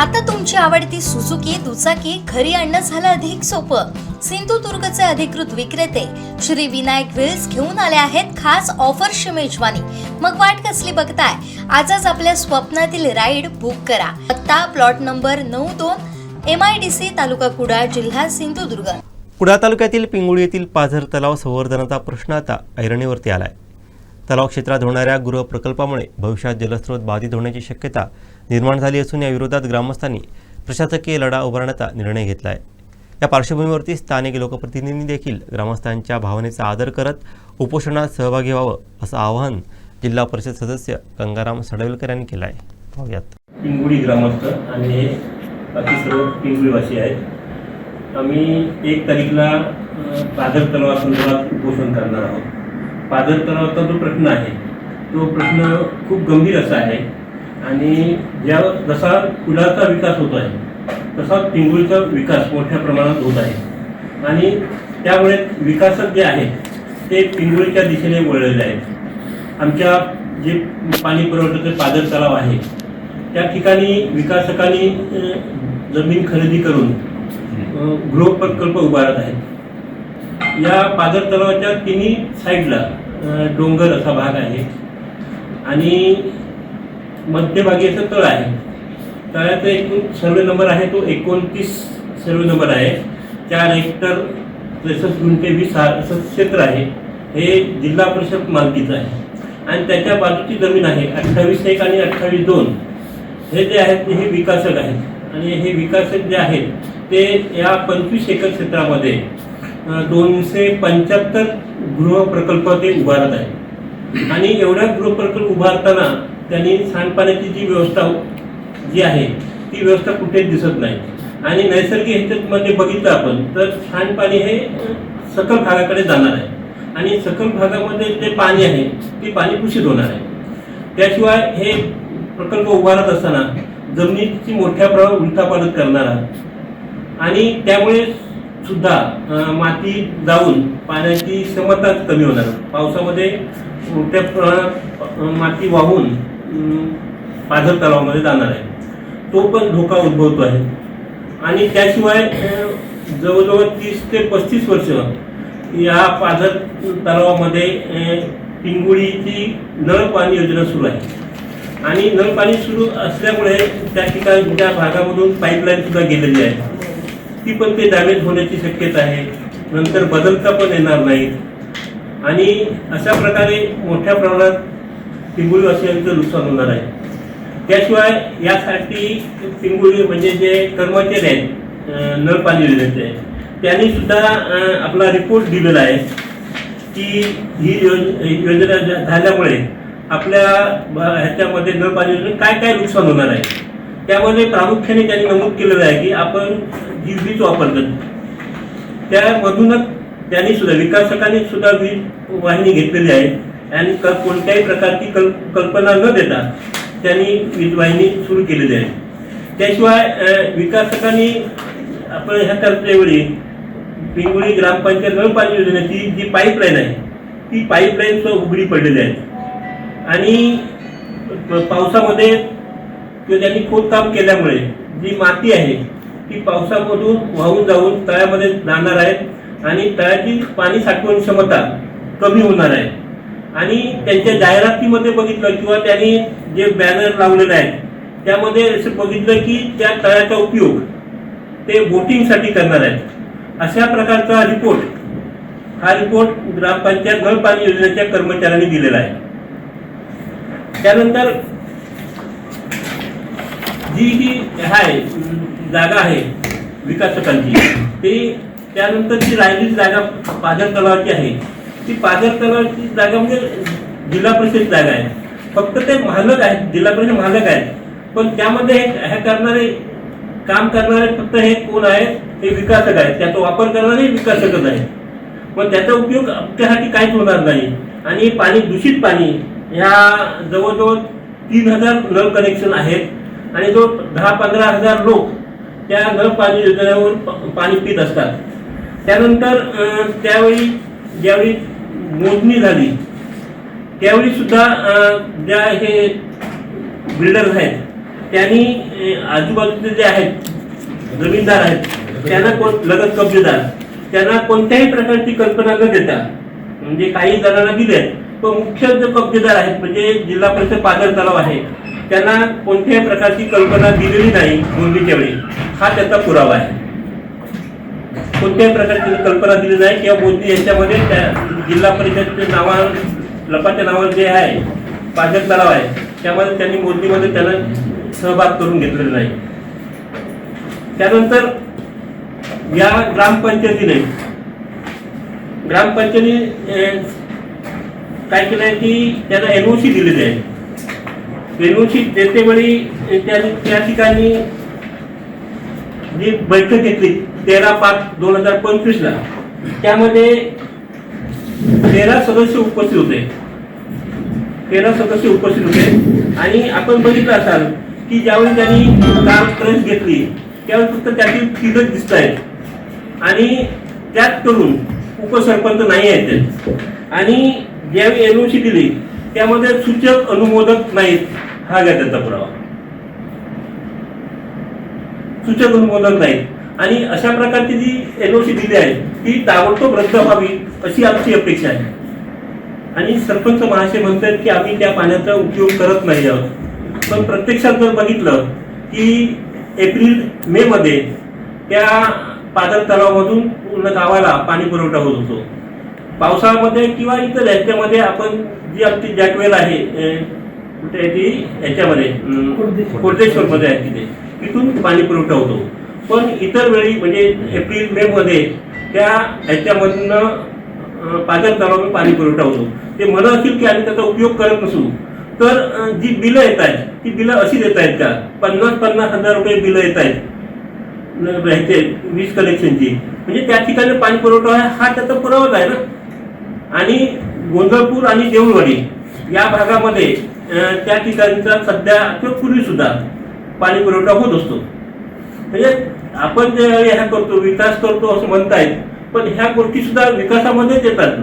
आता तुमची आवडती सुझुकी दुचाकी घरी आणणं झालं अधिक सोपं. सिंधुदुर्गचे अधिकृत विक्रेते श्री विनायक व्हील्स घेऊन आले आहेत खास ऑफरची मेजवानी. मग वाट कसली बघताय? आजच आपल्या स्वप्नातील राईड बुक करा. पत्ता प्लॉट नंबर 92 MIDC तालुका कुडाळ जिल्हा सिंधुदुर्ग. कुडाळ तालुक्यातील पिंगुळी येथील पाझर तलाव संवर्धनाचा प्रश्न आता ऐरणीवरती आलाय. तलाव क्षेत्रात होणाऱ्या गृहप्रकल्पामुळे भविष्यात जलस्रोत बाधित होण्याची शक्यता निर्माण झाली असून या विरोधात ग्रामस्थांनी प्रशासकीय लढा उभारण्याचा निर्णय घेतला आहे. या पार्श्वभूमीवरती स्थानिक लोकप्रतिनिधींनी देखील ग्रामस्थांच्या भावनेचा आदर करत उपोषणात सहभागी व्हावं असं आवाहन जिल्हा परिषद सदस्य गंगाराम सडवलकर यांनी केलं आहे. पाहूयात. पिंगुळी ग्रामस्थ आणि हे बाकी सर्व पिंगुळीवासी आहेत. आम्ही 1 तारीखला पाझर तलावासंदर्भात उपोषण करणार आहोत. पाझर तलावाचा जो प्रश्न आहे तो प्रश्न खूप गंभीर असा आहे आणि जसा कुडाळचा विकास होतो आहे तसा पिंगुळीचा विकास मोठ्या प्रमाणात होत आहे आणि त्यामुळे विकासक जे आहेत ते पिंगुळीच्या दिशेने वळलेले आहेत. आमच्या जे पाणी पुरवठ्याचे पाझर तलाव आहे त्या ठिकाणी विकासकांनी जमीन खरेदी करून गृहप्रकल्प उभारत आहेत. या पाझर तलावाच्या तिन्ही साईडला डोंगर असा भाग आहे आणि मध्यभागी असं तळ आहे. तळ्याचा एकूण सर्वे नंबर आहे तो 29 सर्वे नंबर आहे. 4 हेक्टर 63 गुंठे 20 असं क्षेत्र आहे. हे जिल्हा परिषद मालकीचं आहे आणि त्याच्या बाजूची जमीन आहे 28 आणि 28-2. हे जे आहेत हे विकासक आहेत आणि हे विकासक जे आहेत ते या 25 एकर क्षेत्रामध्ये 275 गृहप्रकल्प ते उभारत आहेत आणि एवढ्या गृहप्रकल्प उभारताना त्यांनी सांडपाण्याची जी व्यवस्था जी आहे ती व्यवस्था कुठेच दिसत नाही आणि नैसर्गिक ह्याच्यामध्ये बघितलं आपण तर सांडपाणी हे सकल भागाकडे जाणार आहे आणि सकल भागामध्ये जे पाणी आहे ते पाणी दूषित होणार आहे. त्याशिवाय हे प्रकल्प उभारत असताना जमिनीची मोठ्या प्रमाणात उलथापालथ करणारा आणि त्यामुळे सुद्धा माती जाऊन पाण्याची क्षमता कमी होणार. पावसामध्ये मोठ्या प्रमाणात माती वाहून पाझर तलावामध्ये जाणार आहे. तो पण धोका उद्भवतो आहे आणि त्याशिवाय जवळजवळ 30 ते 35 वर्ष या पाझर तलावामध्ये पिंगुळीची नळ पाणी योजना सुरू आहे आणि नळ पाणी सुरू असल्यामुळे त्या ठिकाणी त्या भागामधून पाईपलाईन सुद्धा गेलेली आहे. ती पण ते डॅमेज होण्याची शक्यता आहे. नंतर बदलता पण येणार नाही आणि अशा प्रकारे मोठ्या प्रमाणात पिंगुळीवासियांचं नुकसान होणार आहे. त्याशिवाय यासाठी पिंगुळी म्हणजे जे कर्मचारी आहेत नळ पाणी योजनेचे त्यांनी सुद्धा आपला रिपोर्ट दिलेला आहे की ही योजना झाल्यामुळे आपल्या ह्याच्यामध्ये नळ पाणी योजनेत काय काय नुकसान होणार आहे. त्यामध्ये प्रामुख्याने त्यांनी नमूद केलेलं आहे की आपण जी वीज वापरतो त्यामधूनच त्यांनी सुद्धा विकासकांनी सुद्धा वीज वाहिनी घेतलेली आहे आणि कोणत्याही प्रकारची कल्पना न देता त्यांनी वीज वाहिनी सुरू केलेली आहे. त्याशिवाय विकासकांनी आपण ह्या करतेवेळी पिंगुळी ग्रामपंचायत नळ पाणी योजनेची जी पाईपलाईन आहे ती पाईपलाईन सुद्धा उघडी पडलेली आहे आणि पावसामध्ये त्यांनी खोदकाम केल्यामुळे जी माती आहे ती पावसामधून वाहून जाऊन तळ्यामध्ये जाणार आहे आणि तळ्याची पाणी साठवण क्षमता कमी होणार आहे. आणि त्यांच्या जाहिरातीमध्ये बघितलं किंवा त्यांनी जे बॅनर लावलेले आहेत त्यामध्ये असं बघितलं की त्या तळ्याचा उपयोग ते बोटिंगसाठी करणार आहेत. अशा प्रकारचा रिपोर्ट ग्रामपंचायत नळ पाणी योजनेच्या कर्मचाऱ्यांनी दिलेला आहे. त्यानंतर जी आहे जागा आहे विकासकांची ती त्यानंतर जी राहिलेली जागा पाझर तलावाची आहे ती पाझर तलावाची जागा म्हणजे जिल्हा परिषद जागा आहे. फक्त ते मालक आहेत, जिल्हा परिषद मालक आहेत, पण त्यामध्ये हे करणारे काम करणारे फक्त हे कोण आहेत? हे विकासक आहेत. त्याचा वापर करणारे विकासकच आहेत. पण त्याचा उपयोग त्यासाठी काहीच होणार नाही आणि पाणी दूषित पाणी ह्या जवळजवळ 3000 नळ कनेक्शन आहेत आणि जो 10-15 हजार लोक त्या नळ पाणी योजनेवर पाणी पित असतात. त्यानंतर त्यावेळी ज्यावेळी मोजणी झाली त्यावेळी सुद्धा ज्या हे बिल्डर्स आहेत त्यांनी आजूबाजूचे जे आहेत जमीनदार आहेत त्यांना लगत कब्जेदार त्यांना कोणत्याही प्रकारची कल्पना न देता, म्हणजे काही जणांना दिले, पण मुख्य जो कब्जेदार आहेत म्हणजे जिल्हा परिषद पाझर तलाव आहे त्यांना कोणत्याही प्रकारची कल्पना दिलेली नाही नोंदणीच्या वेळी, हा त्याचा पुरावा आहे. कोणत्याही प्रकारची कल्पना दिली नाही किंवा मोदी यांच्यामध्ये जिल्हा परिषदच्या नावावर लपाच्या नावावर जे आहे पाझर तलाव आहे त्यामध्ये त्यांनी मोदीमध्ये त्यांना सहभाग करून घेतलेला नाही. त्यानंतर या ग्रामपंचायतीने काय केलं आहे की त्यांना एनओसी दिलेली आहे. एनओसी देतेवेळी त्या ठिकाणी जी बैठक घेतली 13/5/2025 त्यामध्ये 13 सदस्य उपस्थित होते. आणि आपण बघितलं असाल की ज्यावेळी त्यांनी काम प्रेस घेतली त्यावेळी फक्त त्यातील 3च दिसत आहेत आणि त्यात करून उपसरपंच नाही आहेत ते. आणि ज्यावेळी एनओसी दिली त्यामध्ये सूचक अनुमोदक नाहीत, हा घ्या त्याचा पुरावा. सूचक अनुमोदक नाहीत आणि अशा प्रकारची जी एनओसी दिली आहे ती ताबडतोब रद्द व्हावी अशी आमची अपेक्षा आहे. आणि सरपंच महाशय म्हणतात की आम्ही त्या पाण्याचा उपयोग करत नाही आहोत, पण प्रत्यक्षात जर बघितलं की एप्रिल-मे मध्ये त्या पाझर तलावामधून पूर्ण गावाला पाणी पुरवठा होत होतो. पावसाळ्यामध्ये किंवा इतर याच्यामध्ये आपण जी आमची जॅकवेल आहे कुठे आहे ती याच्यामध्ये कोर्टेश्वरमध्ये आहे तिथे, तिथून पाणी पुरवठा होतो. पण इतर वेळी म्हणजे एप्रिल-मे मध्ये त्या ह्याच्यामधनं पाझर तलावामध्ये पाणी पुरवठा होतो. ते म्हणत असतील की आम्ही त्याचा उपयोग करत नसू, तर जी बिलं येत आहेत ती बिलं अशी देत आहेत का 50-50 हजार रुपये बिलं येत आहेत वीज कनेक्शनची, म्हणजे त्या ठिकाणी पाणी पुरवठा आहे हा त्याचा पुरावाच आहे ना. आणि गोंधळपूर आणि देऊळवाडी या भागामध्ये त्या ठिकाणचा सध्या किंवा पूर्वी सुद्धा पाणी पुरवठा होत असतो. म्हणजे आपण जे ह्या करतो विकास करतो असं म्हणतायत, पण ह्या गोष्टी सुद्धा विकासामध्येच येतात.